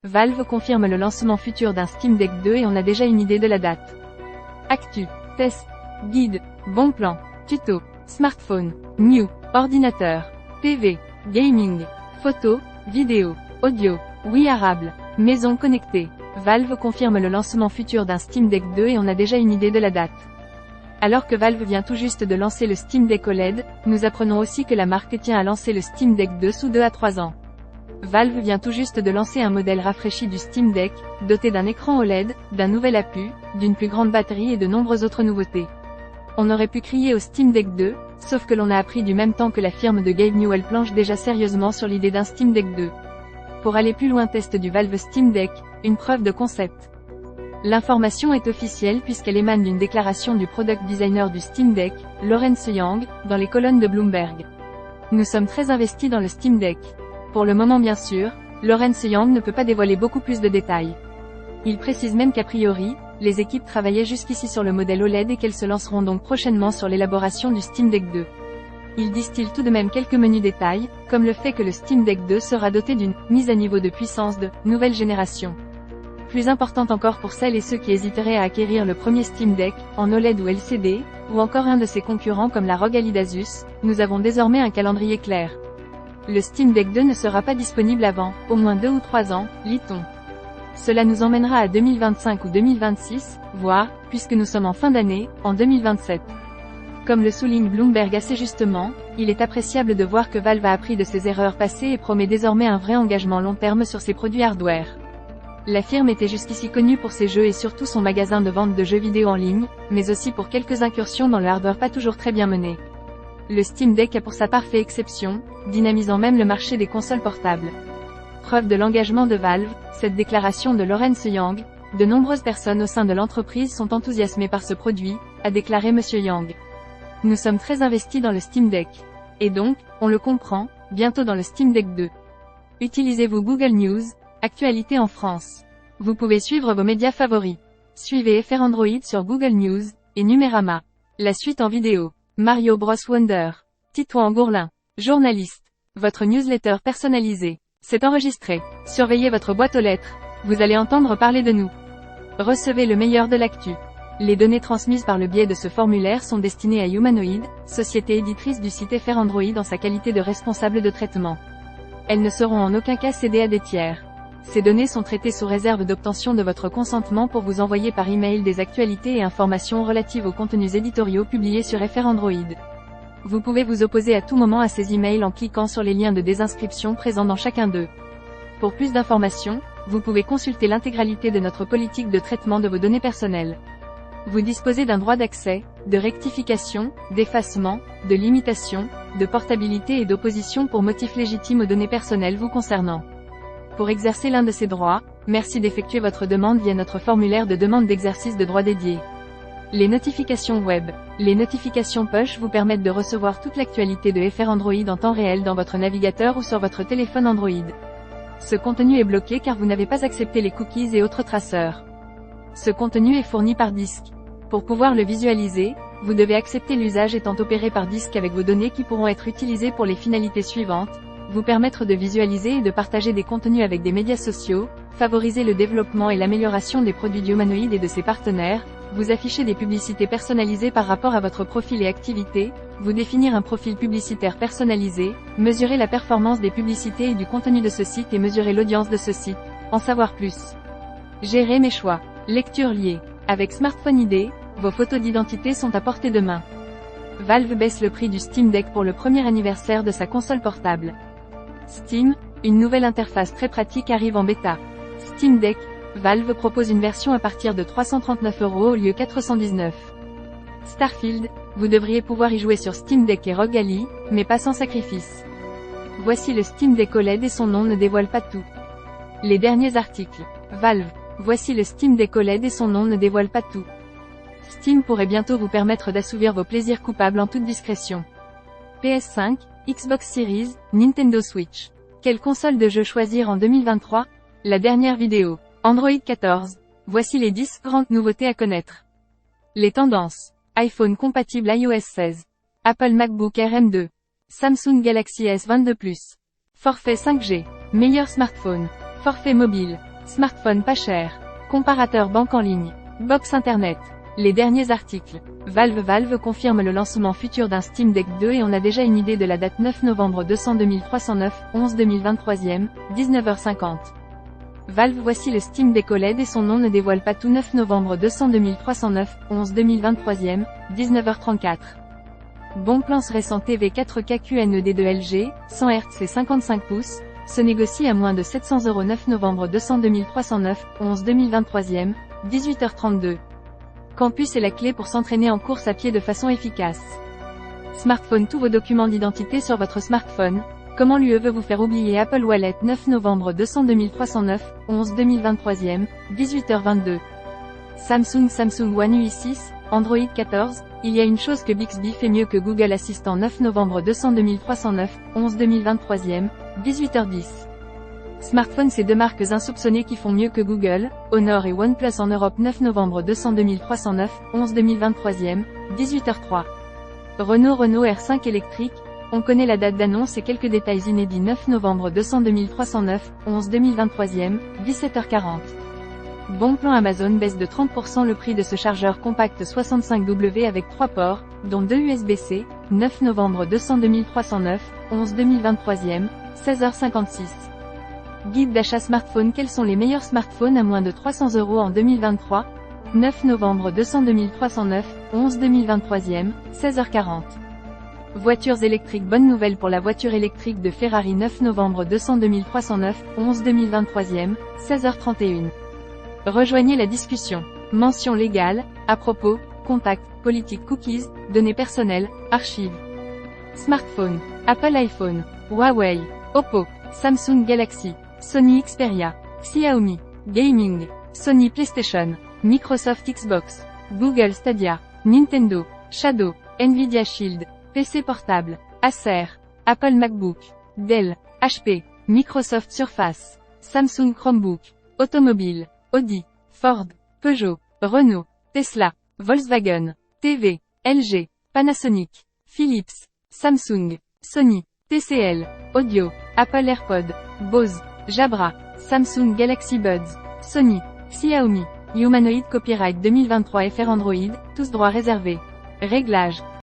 Valve confirme le lancement futur d'un Steam Deck 2 et on a déjà une idée de la date. Actu, test, guide, bon plan, tuto, smartphone, new, ordinateur, TV, gaming, photo, vidéo, audio, wearable, maison connectée. Valve confirme le lancement futur d'un Steam Deck 2 et on a déjà une idée de la date. Alors que Valve vient tout juste de lancer le Steam Deck OLED, nous apprenons aussi que la marque tient à lancer le Steam Deck 2 sous 2 à 3 ans. Valve vient tout juste de lancer un modèle rafraîchi du Steam Deck, doté d'un écran OLED, d'un nouvel APU, d'une plus grande batterie et de nombreuses autres nouveautés. On aurait pu crier au Steam Deck 2, sauf que l'on a appris du même temps que la firme de Gabe Newell planche déjà sérieusement sur l'idée d'un Steam Deck 2. Pour aller plus loin, test du Valve Steam Deck, une preuve de concept. L'information est officielle puisqu'elle émane d'une déclaration du product designer du Steam Deck, Lawrence Young, dans les colonnes de Bloomberg. Nous sommes très investis dans le Steam Deck. Pour le moment bien sûr, Lawrence Young ne peut pas dévoiler beaucoup plus de détails. Il précise même qu'a priori, les équipes travaillaient jusqu'ici sur le modèle OLED et qu'elles se lanceront donc prochainement sur l'élaboration du Steam Deck 2. Il distille tout de même quelques menus détails, comme le fait que le Steam Deck 2 sera doté d'une mise à niveau de puissance de nouvelle génération. Plus importante encore pour celles et ceux qui hésiteraient à acquérir le premier Steam Deck, en OLED ou LCD, ou encore un de ses concurrents comme la ROG Ally d'Asus, nous avons désormais un calendrier clair. Le Steam Deck 2 ne sera pas disponible avant, au moins 2 ou 3 ans, lit-on. Cela nous emmènera à 2025 ou 2026, voire, puisque nous sommes en fin d'année, en 2027. Comme le souligne Bloomberg assez justement, il est appréciable de voir que Valve a appris de ses erreurs passées et promet désormais un vrai engagement long terme sur ses produits hardware. La firme était jusqu'ici connue pour ses jeux et surtout son magasin de vente de jeux vidéo en ligne, mais aussi pour quelques incursions dans le hardware pas toujours très bien menées. Le Steam Deck a pour sa part fait exception, dynamisant même le marché des consoles portables. Preuve de l'engagement de Valve, cette déclaration de Lawrence Young, de nombreuses personnes au sein de l'entreprise sont enthousiasmées par ce produit, a déclaré Monsieur Young. Nous sommes très investis dans le Steam Deck. Et donc, on le comprend, bientôt dans le Steam Deck 2. Utilisez-vous Google News, actualité en France. Vous pouvez suivre vos médias favoris. Suivez FR Android sur Google News, et Numérama. La suite en vidéo. Mario Bros Wonder. Titouan Gourlin. Journaliste. Votre newsletter personnalisée. C'est enregistré. Surveillez votre boîte aux lettres. Vous allez entendre parler de nous. Recevez le meilleur de l'actu. Les données transmises par le biais de ce formulaire sont destinées à Humanoid, société éditrice du site FR Android en sa qualité de responsable de traitement. Elles ne seront en aucun cas cédées à des tiers. Ces données sont traitées sous réserve d'obtention de votre consentement pour vous envoyer par email des actualités et informations relatives aux contenus éditoriaux publiés sur FR Android. Vous pouvez vous opposer à tout moment à ces emails en cliquant sur les liens de désinscription présents dans chacun d'eux. Pour plus d'informations, vous pouvez consulter l'intégralité de notre politique de traitement de vos données personnelles. Vous disposez d'un droit d'accès, de rectification, d'effacement, de limitation, de portabilité et d'opposition pour motif légitime aux données personnelles vous concernant. Pour exercer l'un de ces droits, merci d'effectuer votre demande via notre formulaire de demande d'exercice de droit dédié. Les notifications web. Les notifications push vous permettent de recevoir toute l'actualité de FR Android en temps réel dans votre navigateur ou sur votre téléphone Android. Ce contenu est bloqué car vous n'avez pas accepté les cookies et autres traceurs. Ce contenu est fourni par disque. Pour pouvoir le visualiser, vous devez accepter l'usage étant opéré par disque avec vos données qui pourront être utilisées pour les finalités suivantes, vous permettre de visualiser et de partager des contenus avec des médias sociaux, favoriser le développement et l'amélioration des produits d'Humanoid et de ses partenaires, vous afficher des publicités personnalisées par rapport à votre profil et activité, vous définir un profil publicitaire personnalisé, mesurer la performance des publicités et du contenu de ce site et mesurer l'audience de ce site, en savoir plus. Gérer mes choix. Lecture liée. Avec Smartphone ID, vos photos d'identité sont à portée de main. Valve baisse le prix du Steam Deck pour le premier anniversaire de sa console portable. Steam, une nouvelle interface très pratique arrive en bêta. Steam Deck, Valve propose une version à partir de 339 € au lieu 419. Starfield, vous devriez pouvoir y jouer sur Steam Deck et ROG Ally, mais pas sans sacrifice. Voici le Steam Deck OLED et son nom ne dévoile pas tout. Les derniers articles. Valve, voici le Steam Deck OLED et son nom ne dévoile pas tout. Steam pourrait bientôt vous permettre d'assouvir vos plaisirs coupables en toute discrétion. PS5, Xbox Series, Nintendo Switch. Quelle console de jeu choisir en 2023? La dernière vidéo. Android 14. Voici les 10 grandes nouveautés à connaître. Les tendances. iPhone compatible iOS 16. Apple MacBook Air M2. Samsung Galaxy S22+. Forfait 5G. Meilleur smartphone. Forfait mobile. Smartphone pas cher. Comparateur banque en ligne. Box internet. Les derniers articles. Valve confirme le lancement futur d'un Steam Deck 2 et on a déjà une idée de la date 9 novembre 200-2309, 11-2023, 19h50. Valve voici le Steam Deck OLED et son nom ne dévoile pas tout. 9 novembre 200-2309, 11-2023, 19h34. Bon plan récent TV 4K QNED de LG, 100 Hz et 55 pouces, se négocie à moins de 700 €. 9 novembre 200-2309, 11-2023, 18h32. Campus est la clé pour s'entraîner en course à pied de façon efficace. Smartphone. Tous vos documents d'identité sur votre smartphone. Comment l'UE veut vous faire oublier Apple Wallet. 9 novembre 200-2039, 11-2023, 18h22. Samsung One UI 6, Android 14, il y a une chose que Bixby fait mieux que Google Assistant. 9 novembre 200-2309, 11-2023, 18h10. Smartphone. Ces deux marques insoupçonnées qui font mieux que Google, Honor et OnePlus en Europe. 9 novembre 200-2039, 11-2023, 18h03. Renault R5 électrique, on connaît la date d'annonce et quelques détails inédits. 9 novembre 200-2309, 11-2023, 17h40. Bon plan. Amazon baisse de 30% le prix de ce chargeur compact 65W avec 3 ports, dont 2 USB-C, 9 novembre 200-2309, 11-2023, 16h56. Guide d'achat smartphone. Quels sont les meilleurs smartphones à moins de 300 € en 2023? 9 novembre 200-2309, 11-2023, 16h40. Voitures électriques. Bonne nouvelle pour la voiture électrique de Ferrari. 9 novembre 200-2309, 11-2023, 16h31. Rejoignez la discussion. Mention légale, à propos, contact, politique, cookies, données personnelles, archives. Smartphone. Apple iPhone, Huawei, Oppo, Samsung Galaxy, Sony Xperia, Xiaomi, Gaming, Sony PlayStation, Microsoft Xbox, Google Stadia, Nintendo, Shadow, Nvidia Shield, PC portable, Acer, Apple MacBook, Dell, HP, Microsoft Surface, Samsung Chromebook, Automobile, Audi, Ford, Peugeot, Renault, Tesla, Volkswagen, TV, LG, Panasonic, Philips, Samsung, Sony, TCL, Audio, Apple AirPod, Bose, Jabra, Samsung Galaxy Buds, Sony, Xiaomi, Humanoid Copyright 2023 FR Android, tous droits réservés. Réglages.